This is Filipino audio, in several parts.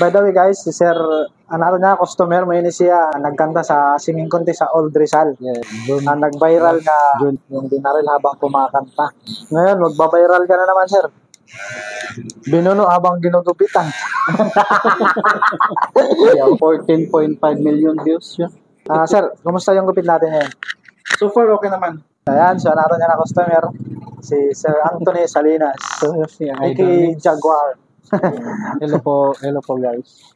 By the way guys, si Sir, ano na, customer, may ini siya, nagkanta sa singing contest sa Old Rizal. Yeah, June, Nag-viral na June. yung binaril habang kumakanta. Ngayon, magbabiral ka na naman, Sir. Binuno habang ginugupitan. Yeah, 14.5 million views yun. Sir, kumusta yung gupit natin ngayon? So far, okay naman. Ayan, so natin na customer, si Sir Anthony Salinas, So, yeah, aka Jaguar. hello po guys.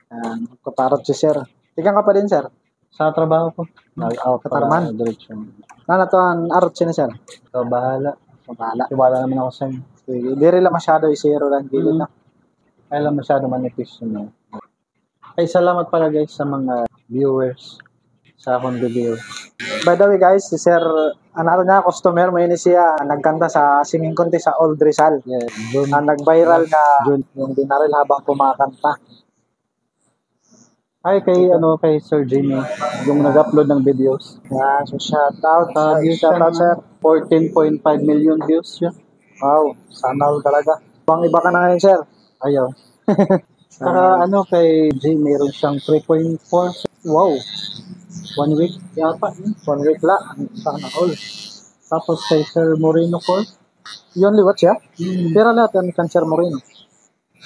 Kaparot si Sir. Tingnan ka pa din, Sir. Sa trabaho ko. Nag-out Katarman. Direksyon. Ano to ang arot siya, Sir? So, bahala. Bahala. Tiwala naman ako sa inyo. Hindi rin lang masyado i-zero lang gilid na. Kaya lang masyado manipis yun. Ay, salamat pala guys sa mga viewers sa akong video. By the way guys, si Sir, ano na, customer, may ini siya, nagkanta sa singing contest sa Old Rizal. Yeah, June. Nag-viral na June. yung binaril habang kumakanta. Ay, kay Sir Jimmy, yung nag-upload ng videos. Yeah, so shout out. Shout out, Sir. 14.5 million views yun. Wow, sana all talaga. Bang iba ka na ngayon, Sir. Ayaw. Saka kay G, meron siyang 3.4. Wow. 1 week yata. 1 week lang. Sana all. Tapos kay Sir Moreno Cole, Yun liwat siya. Pero lahat yan kan Sir Moreno.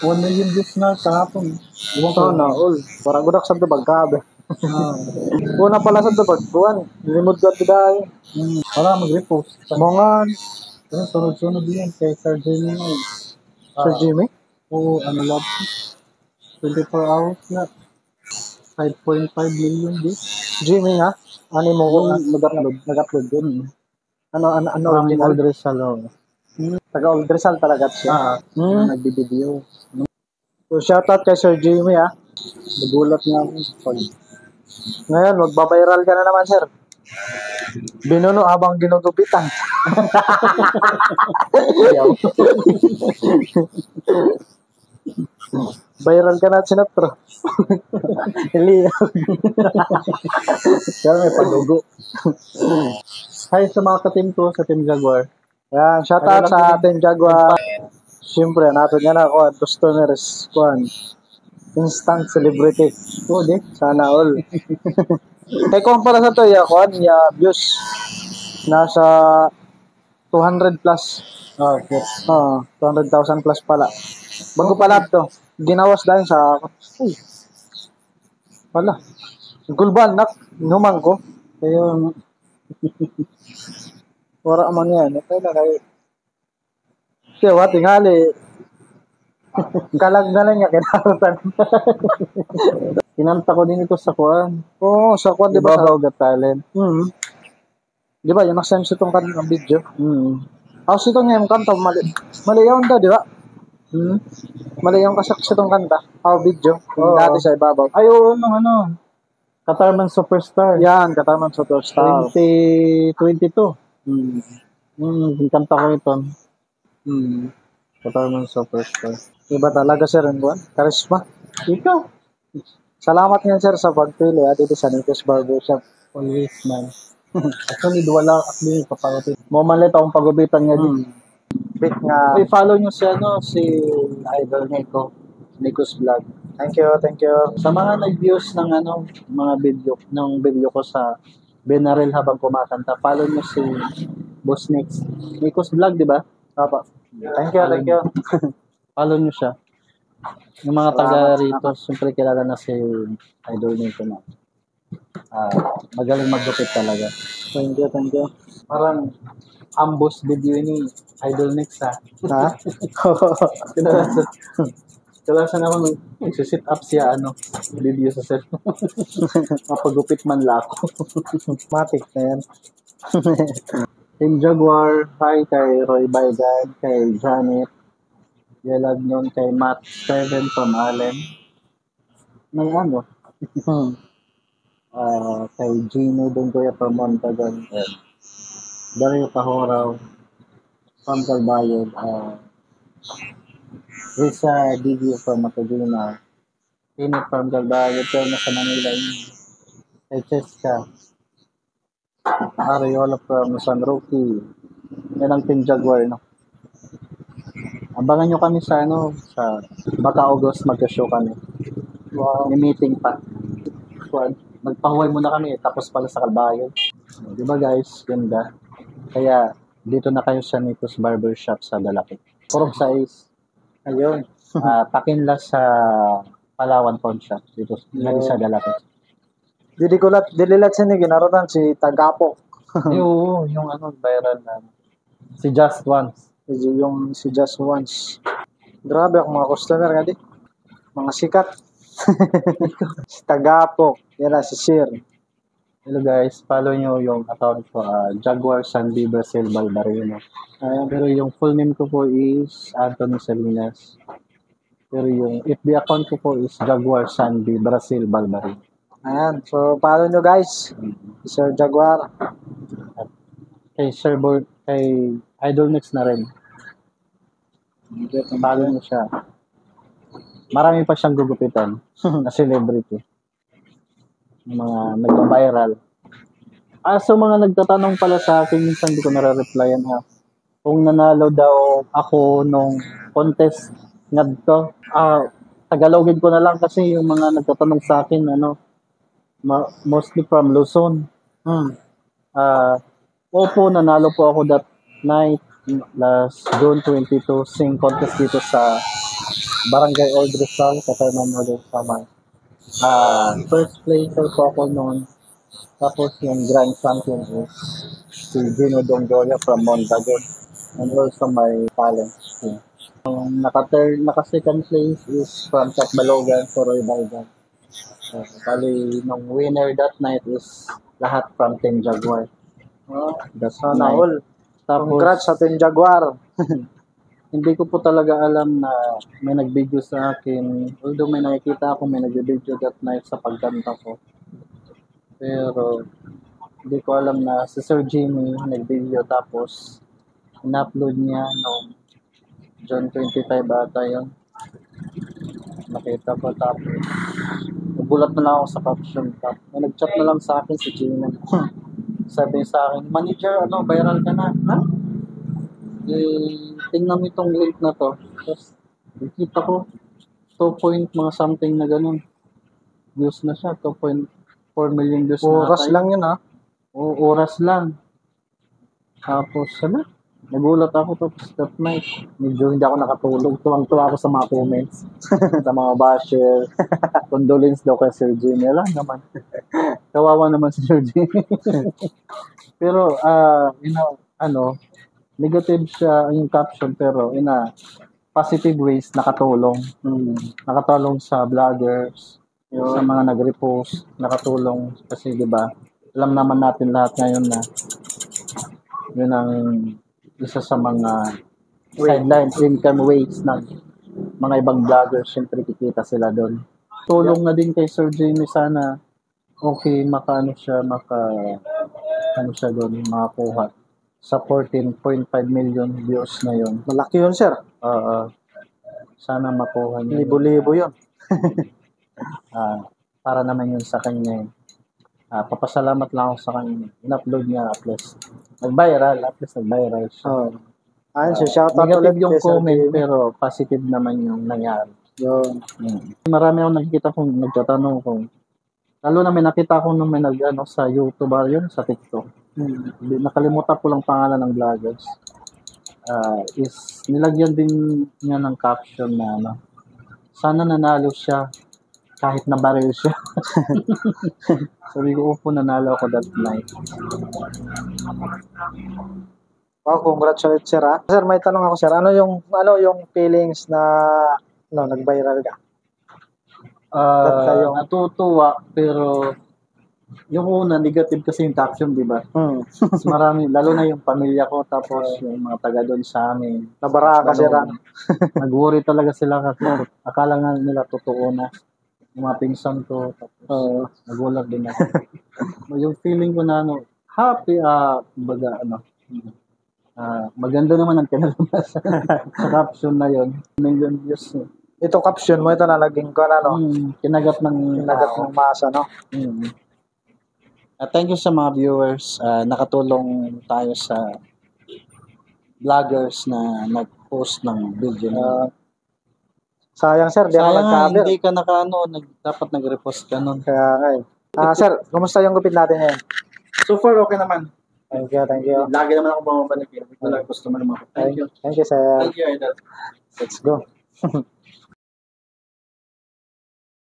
1 million views na kahapon. Sana all. Para gudak sa dubag kabe. Una pala sa dubag. Buwan. Limod ka today. Para mag-repost. Mongan. Sunod-sunod yan kay Sir Jimmy. Sir Jimmy. Oo, love. 24 hours na. 5.5 million views. Jimmy nga. Ano mo Nag-upload. nag-upload yun. Ano From original? Old Rizal. Taga Old Rizal talaga siya. Nagbibideo. So shout out kay Sir Jimmy ha. Nagulat nga ako. Ngayon, magbabiral ka na naman, Sir. Binuno habang ginugupitan. Viral ka na, Sinatro. Iliyaw. Kaya may padugo. Hi sa mga ka-team ko sa Team Jaguar. Yan, shout out sa ating Jaguar. Siyempre, nato niya na ako, customers, instant celebrity. Di. Sana all. Kaya kung para sa to, views, nasa 200 plus. Okay. 200,000 plus pala. Bago pala to. Ginawas dahil sa wala. Gulban, inuman ko. Kaya, wala man yan. Kaya na kayo. Kaya, tingali. Kalag na lang niya, kinarutan. Kinanta ko din ito sa Kuan. Oo, sa Kuan, di ba? Babaw Got Talent. Di ba, yung nag-send sa itong kanang video. Ako ito nga yung kanta, mali yun daw, di ba? Mali yung kasak sa itong kanta. Video. Yung dati sa ibabaw. Ay, oo, Katarman Superstar. Yan, Katarman Superstar. 2022. Kanta ko ito. Katarman Superstar. Iba talaga, Sir, yung buwan. Karisma. Ikaw. Salamat nga, Sir, sa pagpili dito sa Nikos Barbershop. Always, man. Actually, wala actually papagutin. Malit akong pagubitan nga din. Bit nga. I-follow nyo si Idol Nico. Nico's Vlog. Thank you, thank you. Sa mga nag-views ng mga video ko sa Benaril habang kumakanta, follow nyo si Boss Nix. Nico's Vlog, di ba? Papa. Thank you. Follow nyo siya. Yung mga taga rito, siyempre kilala na si Idol Nico na. Magaling maggupit talaga. Thank you. Parang ambush video ni Idol Nix ha. Kailangan siya naman nagsisit up siya video sa cellphone. Mapagupit man lako. Matik na yan. Team Jaguar, hi kay Roy Baygan, kay Janet, yalag nun kay Matt 7 from Allen. May kay Gino Dunggoya from Montagan, Dario Cahoraw, from Calbayog, Risa Digio from Matagina, Init from Calbayog, pero nasa Manila yun. Kay Cheska, Ariola from San Roque. Yan ang Team Jaguar, Abangan nyo kami sa sa baka August magka-show kami. Wow. May meeting pa. Magpahuway muna kami, tapos pala sa Kalbayo. Di ba guys, ganda. Kaya, dito na kayo sa Nico's Barbershop sa Dalapit. Purok size. Ayun. Pakinlas sa Palawan Pawn Shop. Dito sa Dalapit. Dililat sini ginarotan si Tagapok. Oo, yung viral na. Si Just Once. Yung si Just Once. Grabe ako mga customer nga di. Mga sikat. Si Tagapok. Yan si Sir. Hello guys, follow nyo yung account ko, Jaguar Sandy Brazil Balbarino. Pero yung full name ko po is Anthony Salinas. Pero yung FB account ko po is Jaguar Sandy Brazil Balbarino. Ayan. So, follow nyo guys. Si Sir Jaguar. Kay kay Idol Mix na rin. Follow nyo siya. Marami pa siyang gugupitan na celebrity. Mga nagpa-viral. So mga nagtatanong pala sa akin, minsan hindi ko nare-replyan kung nanalo daw ako nung contest ngadto. Tagalogin ko na lang kasi yung mga nagtatanong sa akin, mostly from Luzon. Opo, nanalo po ako that night, last June 22, sing contest dito sa Barangay Old Rizal, Katarman Northern Samar. First placer po ako noon. Tapos yung grand champion is si Gino Dongoria from Montague. And also my talent team. Yung naka-second place is from Catbalogan, Soroy Balgan. Bali, nung winner that night is lahat from Team Jaguar. That's All. Tapos, Congrats sa Team Jaguar. hindi ko po talaga alam na may nag-video sa akin. Although may nakikita ako, may nag-video that night sa pagkanta ko. Pero, hindi ko alam na si Sir Jimmy nag-video tapos in-upload niya noong June 25 ata yun. Nakita ko tapos nagulat na lang ako sa caption. May nag-chat na lang sa akin si Jimmy. Sabi sa akin, manager, viral ka na. Tingnan mo itong link na to. Tapos, nakita ko, 2 mga something na ganun. Views na siya, 2.4 million views na. Oras lang yun Oras lang. Tapos, nagulat ako tapos that night. Medyo hindi ako nakatulog. Tuwang-tuwa ako sa mga comments. Sa mga basher. Condolence daw kay Sir Jimmy. Alam naman. Kawawa naman si Sir Jimmy. Pero, negative siya yung caption pero in a positive ways nakatulong. Nakatulong sa vloggers, sa mga nag-repost, nakatulong kasi 'di ba? Alam naman natin lahat ngayon na yun ang isa sa mga sideline income ways ng mga ibang vloggers, syempre kikita sila doon. Tulong na din kay Sir Jamie sana okay makaano siya doon makakuha sa 14.5 million views na yun. Malaki yun, sir. Sana makuha niya. Libo-libo yun. Para naman yun sa kanya. Papasalamat lang ako sa kanya. In-upload niya at least. Nag-viral siya. Ayun, shoutout negative ulit yung kay Sir comment Jimmy. pero positive naman yung nangyari. Yun. Marami akong nakikita kung nagtatanong kung lalo na may nakita ko nung may sa YouTube yun, sa TikTok. Nakalimutan ko lang pangalan ng vloggers. Is nilagyan din niya ng caption na sana nanalo siya kahit nabaril siya. Sabi ko, upo nanalo ako that night. Wow, congratulations, sir. Sir, may tanong ako, sir. Ano yung feelings na nag-viral ka? Natutuwa pero yung una, negative kasi yung caption, di ba? Mas marami, lalo na yung pamilya ko, tapos yung mga taga doon sa amin. Nabara ka, sir. Nag-worry talaga sila kasi akala nga nila totoo na yung mga pinsan ko, tapos nagulat din ako. Yung feeling ko na happy, maganda naman ang kinalabas sa caption na yun. Million views. Ito caption mo, ito na naging ko kinagat ng masa, no? Thank you sa mga viewers. Nakatulong tayo sa vloggers na nag-post ng video. Sayang sir, di ako Sayang nga, nag-cover. hindi ka dapat nag-repost ka nun. Kaya nga eh. Sir, kumusta yung gupit natin ngayon? So far, okay naman. Thank you, thank you. Lagi naman ako bumabalik. Wala customer naman. Thank you. Thank you, sir. Thank you, Idol. Let's go.